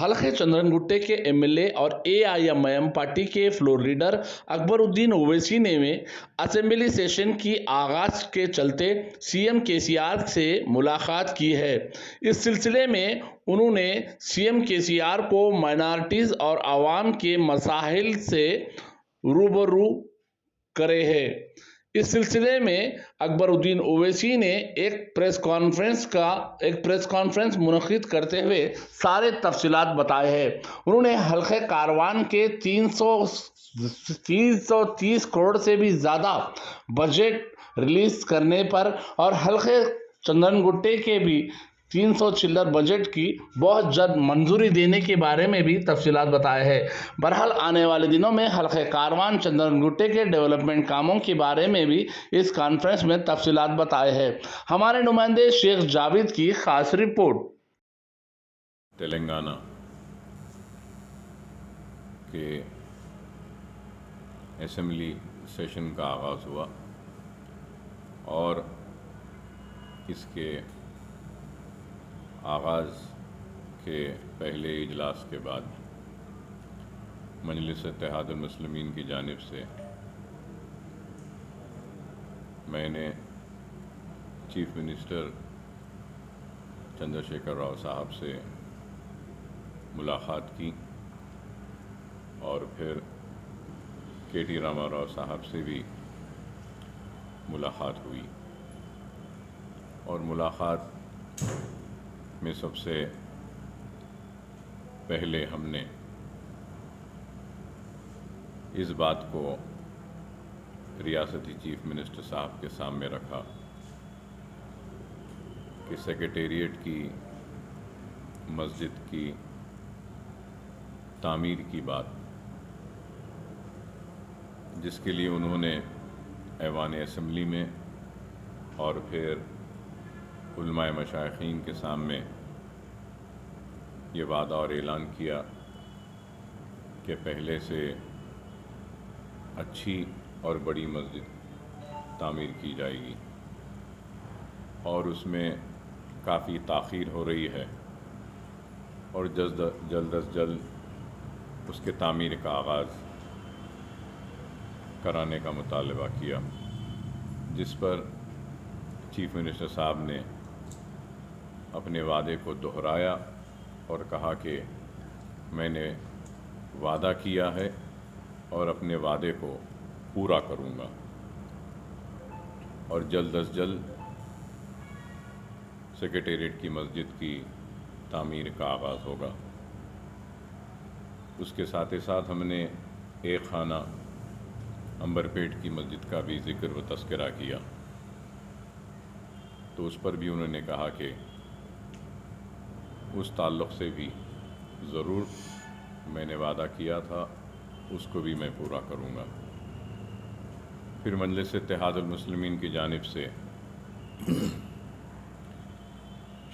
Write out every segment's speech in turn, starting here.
حلقہ چندرن گٹے کے M L A اور AIMIM پارٹی کے فلور لیڈر اکبر الدین اویسی نے اسمبلی سیشن کی آغاز کے چلتے CM KCR سے ملاقات کی ہے۔ اس سلسلے میں انہوں نے CM KCR کو مائنارٹیز اور عوام کے مسائل سے روبرو کرے ہیں۔ اس سلسلے میں اکبر الدین اویسی نے ایک پریس کانفرنس منعقد کرتے ہوئے سارے تفصیلات بتائے ہیں۔ انہوں نے حلقہ کاروان کے 330 کروڑ سے بھی زیادہ بجٹ ریلیز کرنے پر اور حلقہ چندرن گٹے کے بھی 300 چلر بجٹ کی بہت جلد منظوری دینے کے بارے میں بھی تفصیلات بتائے ہیں۔ بہرحال آنے والے دنوں میں حلقہ کاروان چندرن گٹے کے ڈیولپمنٹ کاموں کے بارے میں بھی اس کانفرنس میں تفصیلات بتائے ہیں۔ ہمارے نمائندے شیخ جاوید کی خاص رپورٹ۔ تلنگانہ کے اسمبلی سیشن کا آغاز ہوا اور اس کے آغاز کے پہلے اجلاس کے بعد مجلس اتحاد المسلمین کی جانب سے میں نے چیف منسٹر چندر شیکھر راؤ صاحب سے ملاقات کی اور پھر KT راما راؤ صاحب سے بھی ملاقات ہوئی اور ملاقات میں سب سے پہلے ہم نے اس بات کو ریاستی چیف منسٹر صاحب کے سامنے رکھا کہ سیکریٹریٹ کی مسجد کی تعمیر کی بات، جس کے لیے انہوں نے ایوان اسمبلی میں اور پھر علماء مشائخین کے سامنے یہ وعدہ اور اعلان کیا کہ پہلے سے اچھی اور بڑی مسجد تعمیر کی جائے گی اور اس میں کافی تاخیر ہو رہی ہے اور جلد از جلد اس کے تعمیر کا آغاز کرانے کا مطالبہ کیا، جس پر چیف منسٹر صاحب نے اپنے وعدے کو دہرایا اور کہا کہ میں نے وعدہ کیا ہے اور اپنے وعدے کو پورا کروں گا اور جلد از جلد سیکریٹریٹ کی مسجد کی تعمیر کا آغاز ہوگا۔ اس کے ساتھ ہی ساتھ ہم نے ایک خانہ امبرپیٹ کی مسجد کا بھی ذکر و تذکرہ کیا، تو اس پر بھی انہوں نے کہا کہ اس تعلق سے بھی ضرور میں نے وعدہ کیا تھا، اس کو بھی میں پورا کروں گا۔ پھر مجلس اتحاد المسلمین کی جانب سے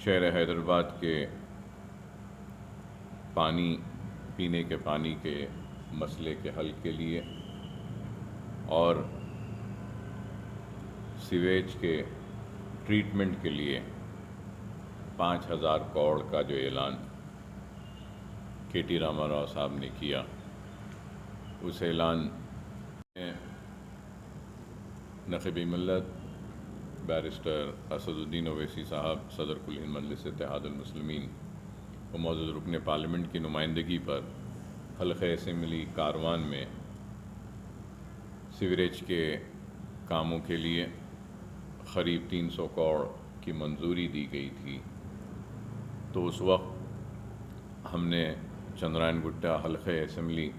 شہر حیدرآباد کے پینے کے پانی کے مسئلے کے حل کے لیے اور سیویج کے ٹریٹمنٹ کے لیے 5000 کروڑ کا جو اعلان KT راما راؤ صاحب نے کیا، اس اعلان میں نقیب ملت بیرسٹر اسد الدین اویسی صاحب صدر کل ہند مجلس اتحاد المسلمین و معزز رکن پارلیمنٹ کی نمائندگی پر حلقہ اسمبلی کاروان میں سیوریج کے کاموں کے لیے قریب 300 کروڑ کی منظوری دی گئی تھی، تو اس وقت ہم نے چندرائن گٹا حلقہ اسمبلی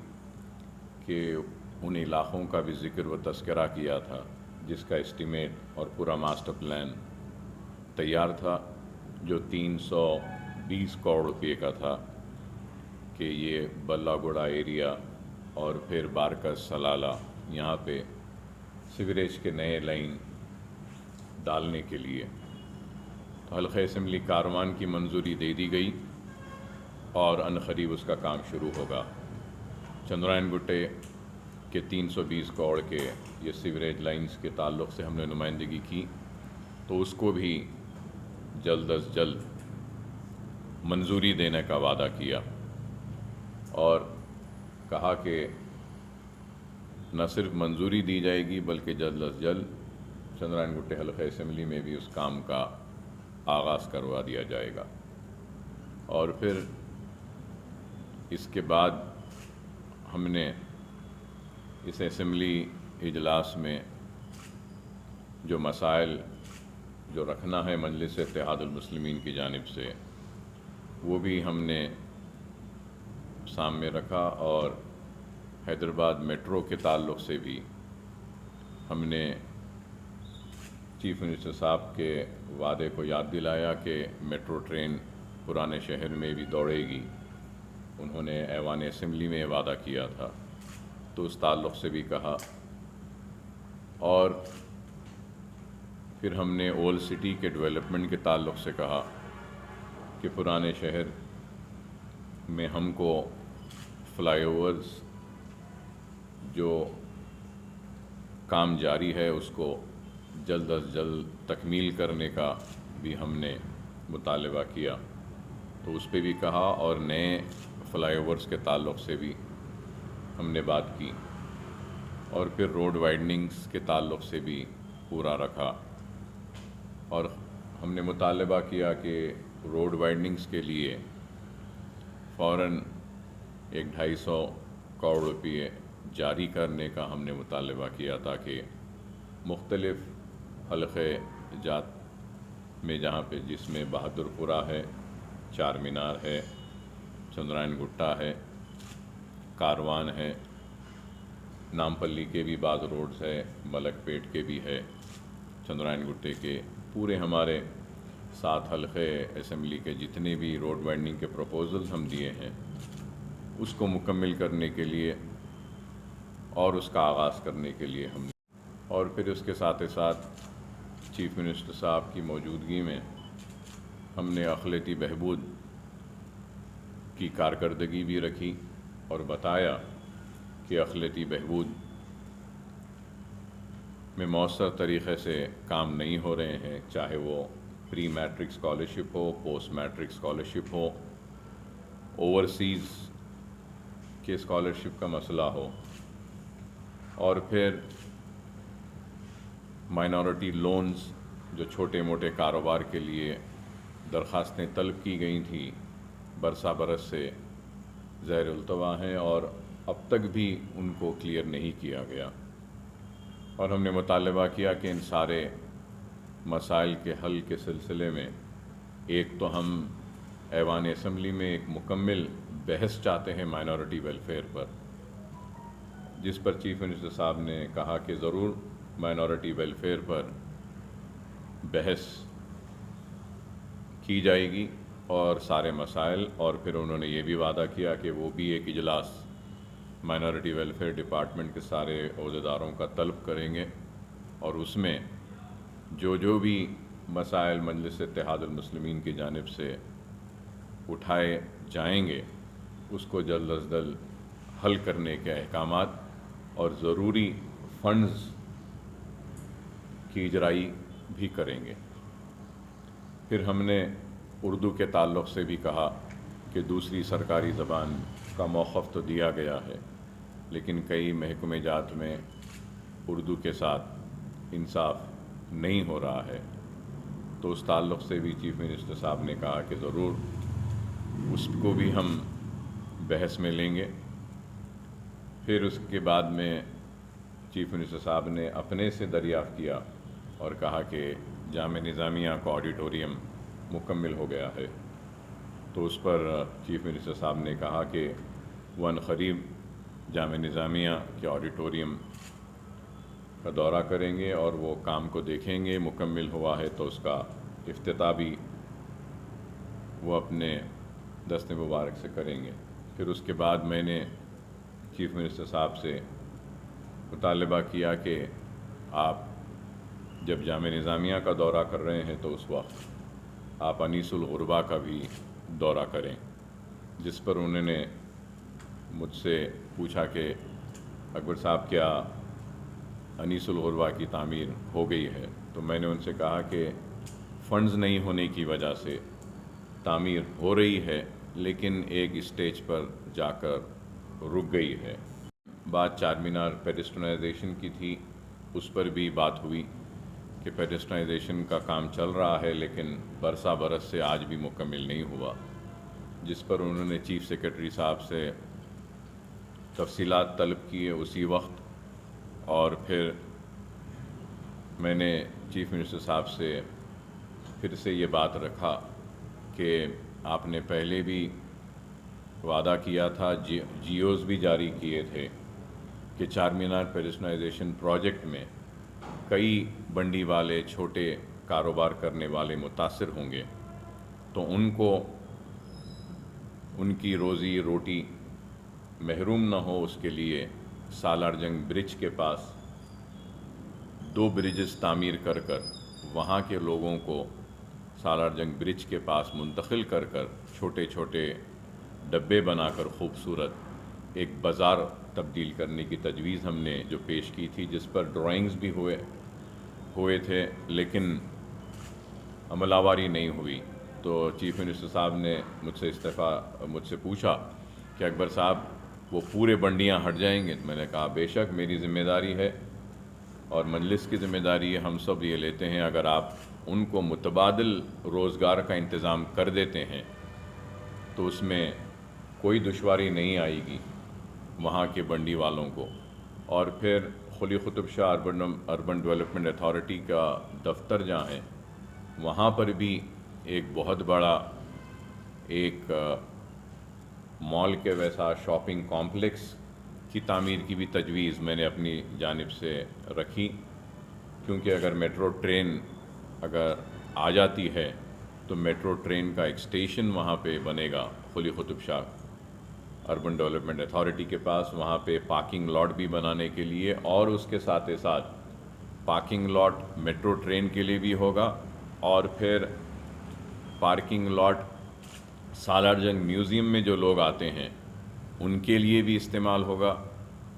کے ان علاقوں کا بھی ذکر و تذکرہ کیا تھا جس کا اسٹیمیٹ اور پورا ماسٹر پلان تیار تھا، جو 320 کروڑ روپے کا تھا کہ یہ بلہ گڑا ایریا اور پھر بارکس سلالہ یہاں پہ سیوریج کے نئے لائن ڈالنے کے لیے۔ تو حلقہ اسمبلی کاروان کی منظوری دے دی گئی اور عنقریب اس کا کام شروع ہوگا۔ چندرائن گٹے کے 320 کروڑ کے یہ سیوریج لائنز کے تعلق سے ہم نے نمائندگی کی، تو اس کو بھی جلد از جلد منظوری دینے کا وعدہ کیا۔ اور کہا کہ نہ صرف منظوری دی جائے گی بلکہ جلد از جلد چندرائن گٹے حلقہ اسمبلی میں بھی اس کام کا آغاز کروا دیا جائے گا۔ اور پھر اس کے بعد ہم نے اس اسمبلی اجلاس میں جو مسائل جو رکھنا ہے مجلس اتحاد المسلمین کی جانب سے وہ بھی ہم نے سامنے رکھا، اور حیدرآباد میٹرو کے تعلق سے بھی ہم نے چیف منسٹر صاحب کے وعدے کو یاد دلایا کہ میٹرو ٹرین پرانے شہر میں بھی دوڑے گی۔ انہوں نے ایوان اسمبلی میں وعدہ کیا تھا، تو اس تعلق سے بھی کہا۔ اور پھر ہم نے اولڈ سٹی کے ڈیولپمنٹ کے تعلق سے کہا کہ پرانے شہر میں ہم کو فلائی اوورز جو کام جاری ہے اس کو جلد از جلد تکمیل کرنے کا بھی ہم نے مطالبہ کیا، تو اس پہ بھی کہا، اور نئے فلائی اوورز کے تعلق سے بھی ہم نے بات کی، اور پھر روڈ وائڈننگز کے تعلق سے بھی پورا رکھا، اور ہم نے مطالبہ کیا کہ روڈ وائڈننگز کے لیے فوراً 250 کروڑ روپے جاری کرنے کا ہم نے مطالبہ کیا، تاکہ مختلف حلقے جات میں جس میں بہادر پورہ ہے، چار مینار ہے، چندرائن گٹا ہے، کاروان ہے، نامپلی کے بھی بعض روڈز ہے، ملک پیٹ کے بھی ہے، چندرائن گٹے کے پورے ہمارے 7 حلقے اسمبلی کے جتنے بھی روڈ وائڈننگ کے پروپوزلز ہم دیے ہیں اس کو مکمل کرنے کے لیے اور اس کا آغاز کرنے کے لیے ہم نے، اور پھر اس کے ساتھ ساتھ چیف منسٹر صاحب کی موجودگی میں ہم نے اقلیتی بہبود کی کارکردگی بھی رکھی، اور بتایا کہ اقلیتی بہبود میں مؤثر طریقے سے کام نہیں ہو رہے ہیں، چاہے وہ پری میٹرک اسکالرشپ ہو، پوسٹ میٹرک اسکالرشپ ہو، اوورسیز کے اسکالرشپ کا مسئلہ ہو، اور پھر مائنورٹی لونز جو چھوٹے موٹے کاروبار کے لیے درخواستیں طلب کی گئی تھیں برسا برس سے زیر التوا ہیں، اور اب تک بھی ان کو کلیئر نہیں کیا گیا، اور ہم نے مطالبہ کیا کہ ان سارے مسائل کے حل کے سلسلے میں ایک تو ہم ایوان اسمبلی میں ایک مکمل بحث چاہتے ہیں مائنورٹی ویلفیئر پر، جس پر چیف منسٹر صاحب نے کہا کہ ضرور مائنورٹی ویلفیئر پر بحث کی جائے گی اور سارے مسائل، اور پھر انہوں نے یہ بھی وعدہ کیا کہ وہ بھی ایک اجلاس مائنورٹی ویلفیئر ڈپارٹمنٹ کے سارے عہدیداروں کا طلب کریں گے، اور اس میں جو بھی مسائل مجلس اتحاد المسلمین کی جانب سے اٹھائے جائیں گے اس کو جلد از جلد حل کرنے کے احکامات اور ضروری فنڈز کی اجرائی بھی کریں گے۔ پھر ہم نے اردو کے تعلق سے بھی کہا کہ دوسری سرکاری زبان کا موقف تو دیا گیا ہے، لیکن کئی محکمہ جات میں اردو کے ساتھ انصاف نہیں ہو رہا ہے، تو اس تعلق سے بھی چیف منسٹر صاحب نے کہا کہ ضرور اس کو بھی ہم بحث میں لیں گے۔ پھر اس کے بعد میں چیف منسٹر صاحب نے اپنے سے دریافت کیا اور کہا کہ جامعہ نظامیہ کا آڈیٹوریم مکمل ہو گیا ہے، تو اس پر چیف منسٹر صاحب نے کہا کہ وہ عنقریب جامعہ نظامیہ کے آڈیٹوریم کا دورہ کریں گے اور وہ کام کو دیکھیں گے، مکمل ہوا ہے تو اس کا افتتاح بھی وہ اپنے دست مبارک سے کریں گے۔ پھر اس کے بعد میں نے چیف منسٹر صاحب سے مطالبہ کیا کہ آپ جب جامعہ نظامیہ کا دورہ کر رہے ہیں تو اس وقت آپ انیس الغربا کا بھی دورہ کریں، جس پر انہوں نے مجھ سے پوچھا کہ اکبر صاحب کیا انیس الغربا کی تعمیر ہو گئی ہے؟ تو میں نے ان سے کہا کہ فنڈز نہیں ہونے کی وجہ سے تعمیر ہو رہی ہے، لیکن ایک اسٹیج پر جا کر رک گئی ہے۔ بات چار مینار پیڈسٹرائزیشن کی تھی، اس پر بھی بات ہوئی کہ پیڈسٹرائزیشن کا کام چل رہا ہے لیکن برسہ برس سے آج بھی مکمل نہیں ہوا، جس پر انہوں نے چیف سیکرٹری صاحب سے تفصیلات طلب کیے اسی وقت، اور پھر میں نے چیف منسٹر صاحب سے پھر سے یہ بات رکھا کہ آپ نے پہلے بھی وعدہ کیا تھا، جی اوز بھی جاری کیے تھے کہ چار مینار پیڈسٹرائزیشن پروجیکٹ میں کئی بنڈی والے چھوٹے کاروبار کرنے والے متاثر ہوں گے، تو ان کو ان کی روزی روٹی محروم نہ ہو، اس کے لیے سالار جنگ برج کے پاس 2 برجز تعمیر کر وہاں کے لوگوں کو سالار جنگ برج کے پاس منتقل کر چھوٹے چھوٹے ڈبے بنا کر خوبصورت ایک بازار تبدیل کرنے کی تجویز ہم نے جو پیش کی تھی، جس پر ڈرائنگز بھی ہوئے تھے لیکن عمل آوری نہیں ہوئی۔ تو چیف منسٹر صاحب نے مجھ سے پوچھا کہ اکبر صاحب وہ پورے بنڈیاں ہٹ جائیں گے؟ میں نے کہا بے شک، میری ذمہ داری ہے اور مجلس کی ذمہ داری ہے، ہم سب یہ لیتے ہیں، اگر آپ ان کو متبادل روزگار کا انتظام کر دیتے ہیں تو اس میں کوئی دشواری نہیں آئے گی وہاں کے بنڈی والوں کو۔ اور پھر Quli Qutb Shah urban development authority کا دفتر جہاں ہے، وہاں پر بھی ایک بہت بڑا ایک مال کے ویسا شاپنگ کمپلیکس کی تعمیر کی بھی تجویز میں نے اپنی جانب سے رکھی، کیونکہ اگر میٹرو ٹرین اگر آ جاتی ہے تو میٹرو ٹرین کا ایک اسٹیشن وہاں پہ بنے گا Quli Qutb Shah urban development authority کے پاس، وہاں پہ پارکنگ لاٹ بھی بنانے کے لیے، اور اس کے ساتھ ساتھ پارکنگ لاٹ میٹرو ٹرین کے لیے بھی ہوگا، اور پھر پارکنگ لاٹ سالار جنگ میوزیم میں جو لوگ آتے ہیں ان کے لیے بھی استعمال ہوگا،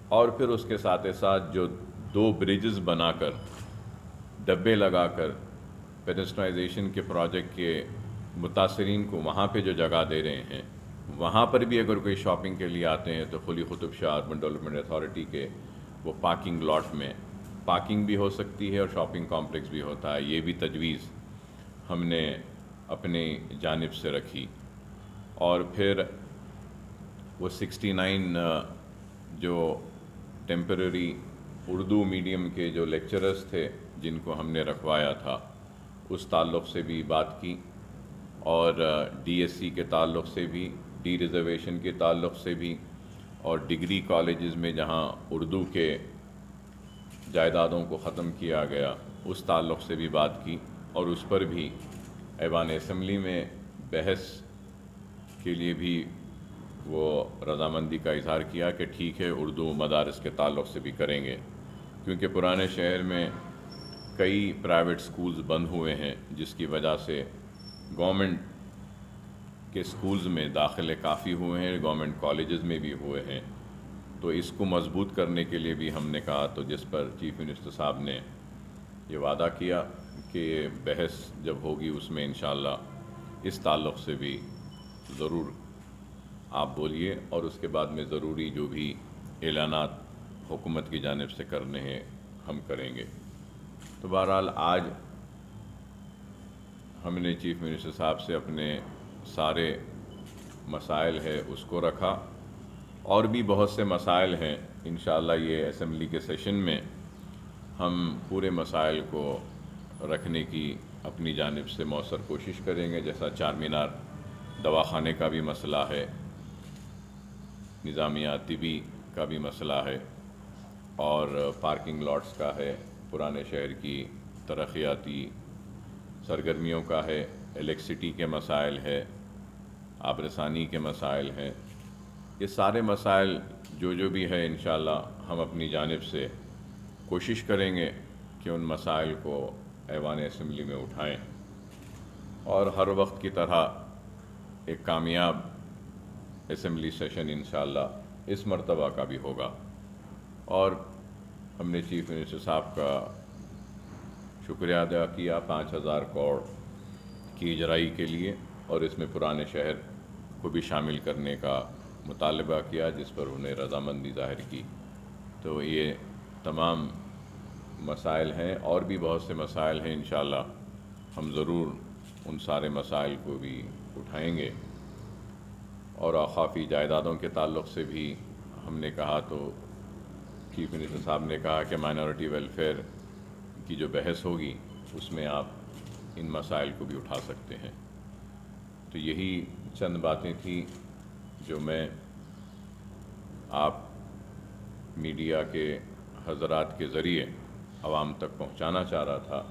اور پھر اس کے ساتھ جو 2 برجز بنا کر ڈبے لگا کر پیڈسٹرائزیشن کے پروجیکٹ کے متاثرین کو وہاں پہ جو جگہ دے رہے ہیں، وہاں پر بھی اگر کوئی شاپنگ کے لیے آتے ہیں تو Quli Qutb Shah urban development authority کے وہ پارکنگ لاٹ میں پارکنگ بھی ہو سکتی ہے اور شاپنگ کمپلیکس بھی ہوتا ہے۔ یہ بھی تجویز ہم نے اپنی جانب سے رکھی۔ اور پھر وہ 69 جو ٹیمپرری اردو میڈیم کے جو لیکچررز تھے جن کو ہم نے رکھوایا تھا، اس تعلق سے بھی بات کی، اور ڈی ایس سی کے تعلق سے بھی، ڈی ریزرویشن کے تعلق سے بھی، اور ڈگری کالجز میں جہاں اردو کے جائیدادوں کو ختم کیا گیا اس تعلق سے بھی بات کی، اور اس پر بھی ایوان اسمبلی میں بحث کے لیے بھی وہ رضامندی کا اظہار کیا کہ ٹھیک ہے، اردو مدارس کے تعلق سے بھی کریں گے، کیونکہ پرانے شہر میں کئی پرائیویٹ سکولز بند ہوئے ہیں، جس کی وجہ سے گورنمنٹ کے سکولز میں داخلے کافی ہوئے ہیں، گورنمنٹ کالجز میں بھی ہوئے ہیں، تو اس کو مضبوط کرنے کے لیے بھی ہم نے کہا، تو جس پر چیف منسٹر صاحب نے یہ وعدہ کیا کہ بحث جب ہوگی اس میں انشاءاللہ اس تعلق سے بھی ضرور آپ بولیے، اور اس کے بعد میں ضروری جو بھی اعلانات حکومت کی جانب سے کرنے ہیں ہم کریں گے۔ تو بہرحال آج ہم نے چیف منسٹر صاحب سے اپنے سارے مسائل ہے اس کو رکھا، اور بھی بہت سے مسائل ہیں، انشاءاللہ یہ اسمبلی کے سیشن میں ہم پورے مسائل کو رکھنے کی اپنی جانب سے مؤثر کوشش کریں گے، جیسا چار مینار دواخانے کا بھی مسئلہ ہے، نظامیہ طبی کا بھی مسئلہ ہے، اور پارکنگ لاٹس کا ہے، پرانے شہر کی ترقیاتی سرگرمیوں کا ہے، الیکٹرسٹی کے مسائل ہے، آب رسانی کے مسائل ہیں۔ یہ سارے مسائل جو بھی ہے انشاءاللہ ہم اپنی جانب سے کوشش کریں گے کہ ان مسائل کو ایوان اسمبلی میں اٹھائیں، اور ہر وقت کی طرح ایک کامیاب اسمبلی سیشن انشاءاللہ اس مرتبہ کا بھی ہوگا۔ اور ہم نے چیف منسٹر صاحب کا شکریہ ادا کیا 5000 کروڑ کی اجرائی کے لیے، اور اس میں پرانے شہر کو بھی شامل کرنے کا مطالبہ کیا جس پر انہیں رضامندی ظاہر کی. تو یہ تمام مسائل ہیں، اور بھی بہت سے مسائل ہیں. انشاءاللہ ہم ضرور ان سارے مسائل کو بھی اٹھائیں گے. اور اوقافی جائیدادوں کے تعلق سے بھی ہم نے کہا، تو چیف منسٹر صاحب نے کہا کہ مائنورٹی ویلفیئر کی جو بحث ہوگی اس میں آپ ان مسائل کو بھی اٹھا سکتے ہیں. تو یہی چند باتیں تھیں جو میں آپ میڈیا کے حضرات کے ذریعے عوام تک پہنچانا چاہ رہا تھا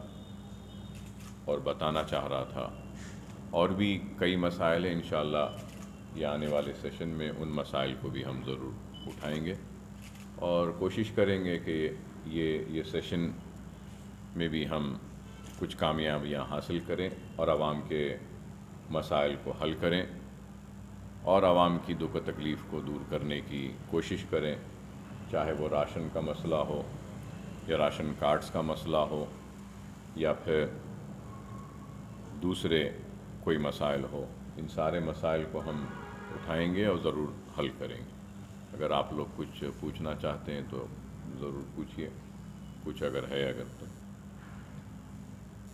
اور بتانا چاہ رہا تھا. اور بھی کئی مسائل ہیں، انشاءاللہ یہ آنے والے سیشن میں ان مسائل کو بھی ہم ضرور اٹھائیں گے، اور کوشش کریں گے کہ یہ سیشن میں بھی ہم کچھ کامیابیاں حاصل کریں اور عوام کے مسائل کو حل کریں، اور عوام کی دکھ و تکلیف کو دور کرنے کی کوشش کریں، چاہے وہ راشن کا مسئلہ ہو یا راشن کارڈز کا مسئلہ ہو یا پھر دوسرے کوئی مسائل ہو. ان سارے مسائل کو ہم اٹھائیں گے اور ضرور حل کریں گے. اگر آپ لوگ کچھ پوچھنا چاہتے ہیں تو ضرور پوچھیے، کچھ اگر ہے تو.